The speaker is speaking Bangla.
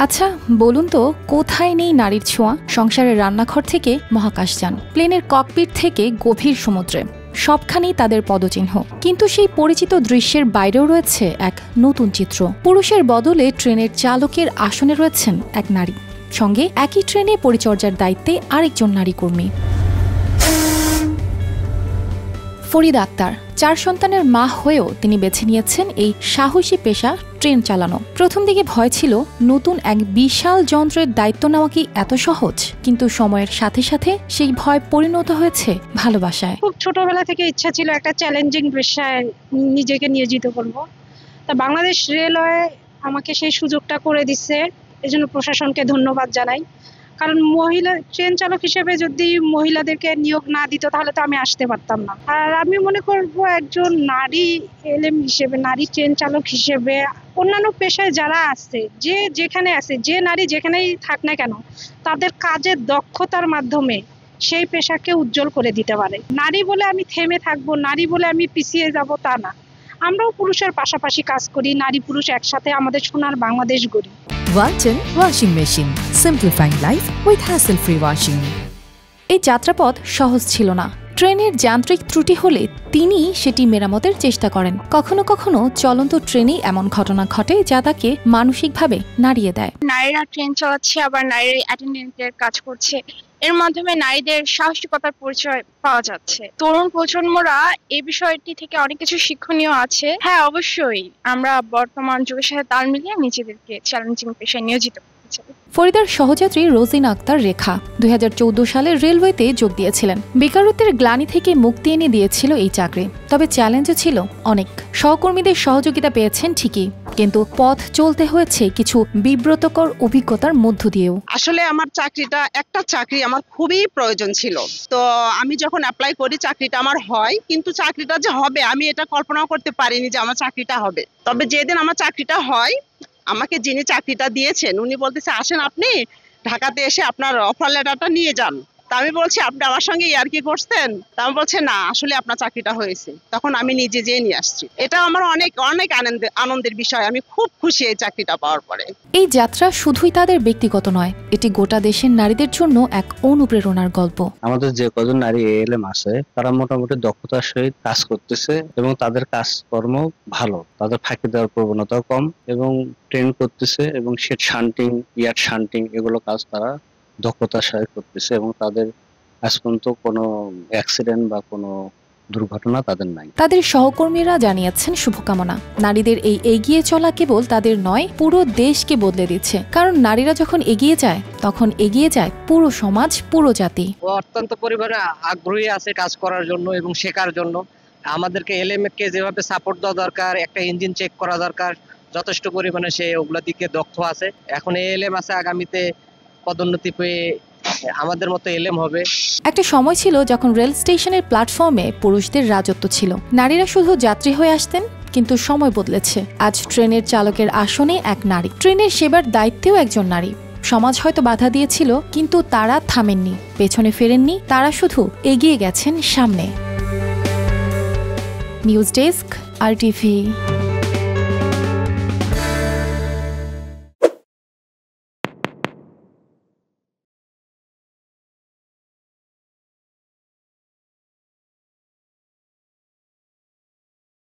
আচ্ছা বলুন তো, কোথায় নেই নারীর ছোঁয়া? সংসারের রান্নাঘর থেকে মহাকাশযান, প্লেনের ককপিট থেকে গভীর সমুদ্রে, সবখানেই তাদের পদচিহ্ন। কিন্তু সেই পরিচিত দৃশ্যের বাইরেও রয়েছে এক নতুন চিত্র। পুরুষের বদলে ট্রেনের চালকের আসনে রয়েছেন এক নারী, সঙ্গে একই ট্রেনে পরিচর্যার দায়িত্বে আরেকজন নারী কর্মী। ফরিদা আক্তার 4 সন্তানের মা হয়েও তিনি বেছে নিয়েছেন এই সাহসী পেশা ট্রেন চালানো। প্রথম দিকে ভয় ছিল, নতুন এক বিশাল যন্ত্রের দায়িত্ব নেওয়া কি এত সহজ? কিন্তু সময়ের সাথে সাথে সেই ভয় পরিণত হয়েছে ভালোবাসায়। খুব ছোটবেলা থেকে ইচ্ছা ছিল একটা চ্যালেঞ্জিং পেশায় নিজেকে নিয়োজিত করব। তা বাংলাদেশ রেলওয়ে আমাকে সেই সুযোগটা করে দিচ্ছে, এজন্য প্রশাসনকে ধন্যবাদ জানাই। কারণ মহিলা ট্রেন চালক হিসেবে যদি মহিলাদেরকে নিয়োগ না দিত তাহলে তো আমি আসতে পারতাম না। আর আমি মনে করব একজন নারী এলএম হিসেবে, নারী ট্রেন চালক হিসেবে অন্যান্য পেশায় যারা আছে, যে যেখানে আছে, যে নারী যেখানেই থাক না কেন, তাদের কাজের দক্ষতার মাধ্যমে সেই পেশাকে উজ্জ্বল করে দিতে পারে। নারী বলে আমি থেমে থাকবো, নারী বলে আমি পিছিয়ে যাব তা না। আমরাও পুরুষের পাশাপাশি কাজ করি, নারী পুরুষ একসাথে আমাদের সোনার বাংলাদেশ গড়ি। Walton Washing Machine, simplifying life with hassle-free washing. এই যাত্রাপথ সহজ ছিল না। ট্রেনের যান্ত্রিক ত্রুটি হলে তিনি সেটি মেরামতের চেষ্টা করেন। কখনো কখনো চলন্ত ট্রেনেই এমন ঘটনা ঘটে যা তাকে মানসিকভাবে নাড়িয়ে দেয়। নারীরা ট্রেন চালাচ্ছে, আবার নারীরা অ্যাটেন্ডেন্টের কাজ করছে, এর মাধ্যমে নারীদের সাহসিকতার পরিচয় পাওয়া যাচ্ছে। তরুণ প্রজন্মরা এই বিষয়টি থেকে অনেক কিছু শিক্ষণীয় আছে। হ্যাঁ, অবশ্যই আমরা বর্তমান যুগের সাথে তাল মিলিয়ে নিজেদেরকে চ্যালেঞ্জিং পেশায় নিয়োজিত করতে চাই। ফরিদার সহযাত্রী রোজিনা আক্তার রেখা 2014 সালে রেলওয়েতে যোগ দিয়েছিলেন। বেকারত্বের গ্লানি থেকে মুক্তি এনে দিয়েছিল এই চাকরি। তবে চ্যালেঞ্জও ছিল অনেক। সহকর্মীদের সহযোগিতা পেয়েছেন ঠিকই, কিন্তু পথ চলতে হয়েছে কিছু বিব্রতকর অভিজ্ঞতার মধ্য দিয়েও। আসলে আমার চাকরিটা, একটা চাকরি আমার খুবই প্রয়োজন ছিল। তো আমি যখন অ্যাপ্লাই করি চাকরিটা আমার হয়, কিন্তু চাকরিটা যে হবে আমি এটা কল্পনাও করতে পারিনি যে আমার চাকরিটা হবে। তবে যেদিন আমার চাকরিটা হয়, আমাকে যিনি চাকরিটা দিয়েছেন উনি বলতেছে, আসেন আপনি ঢাকাতে এসে আপনার অফার লেটারটা নিয়ে যান। তা আমি বলছি, আপনি আমার সঙ্গে ইয়ার্কি করছেন? তা আমি বলছে, না আসলে আপনার চাকরিটা হয়েছে। তখন আমি নিজে যেয়ে নিয়ে আসছি। এটা আমার অনেক অনেক আনন্দের বিষয়। আমি খুব খুশি এই চাকরিটা পাওয়ার পরে। এই যাত্রা শুধুই তাদের ব্যক্তিগত নয়, এটি গোটা দেশের নারীদের জন্য এক অনুপ্রেরণার গল্প। আমাদের যে কজন নারী এএলএম আছে তারা মোটামুটি দক্ষতার সহিত কাজ করতেছে এবং তাদের কাজকর্ম ভালো, তাদের ফাঁকি দেওয়ার প্রবণতাও কম এবং ট্রেন করতেছে এবং শেড শান্টিং, ইয়ার্ড শান্টিং এগুলো কাজ তারা দক্ষতার সহিত করতেছে এবং তাদের আজ পর্যন্ত কোনো অ্যাক্সিডেন্ট বা কোনো দুর্ঘটনা তাদের নাই। তাদের সহকর্মীরা জানিয়েছেন শুভকামনা। নারীদের এই এগিয়ে চলা কেবল তাদের নয়, পুরো দেশকে বদলে দিচ্ছে। কারণ নারীরা যখন এগিয়ে যায় তখন এগিয়ে যায় পুরো সমাজ, পুরো জাতি। অত্যন্ত পরিবারে আগ্রহী আছে কাজ করার জন্য এবং শেখার জন্য। আমাদেরকে এলএম কে যেভাবে সাপোর্ট দেওয়া দরকার, একটা ইঞ্জিন চেক করা দরকার, যথেষ্ট পরিমাণে সে ওগুলা দিকে দক্ষ আছে। এখন এলএম আছে, আগামীতে পদোন্নতি পেয়ে আমাদের মতো এলএম হবে। একটা সময় ছিল যখন রেল স্টেশনের প্ল্যাটফর্মে পুরুষদের রাজত্ব ছিল, নারীরা শুধু যাত্রী হয়ে আসতেন। কিন্তু সময় বদলেছে। আজ ট্রেনের চালকের আসনে এক নারী, ট্রেনের সেবার দায়িত্বেও একজন নারী। সমাজ হয়তো বাধা দিয়েছিল, কিন্তু তারা থামেননি, পেছনে ফেরেননি, তারা শুধু এগিয়ে গেছেন সামনে। News desk, RTV।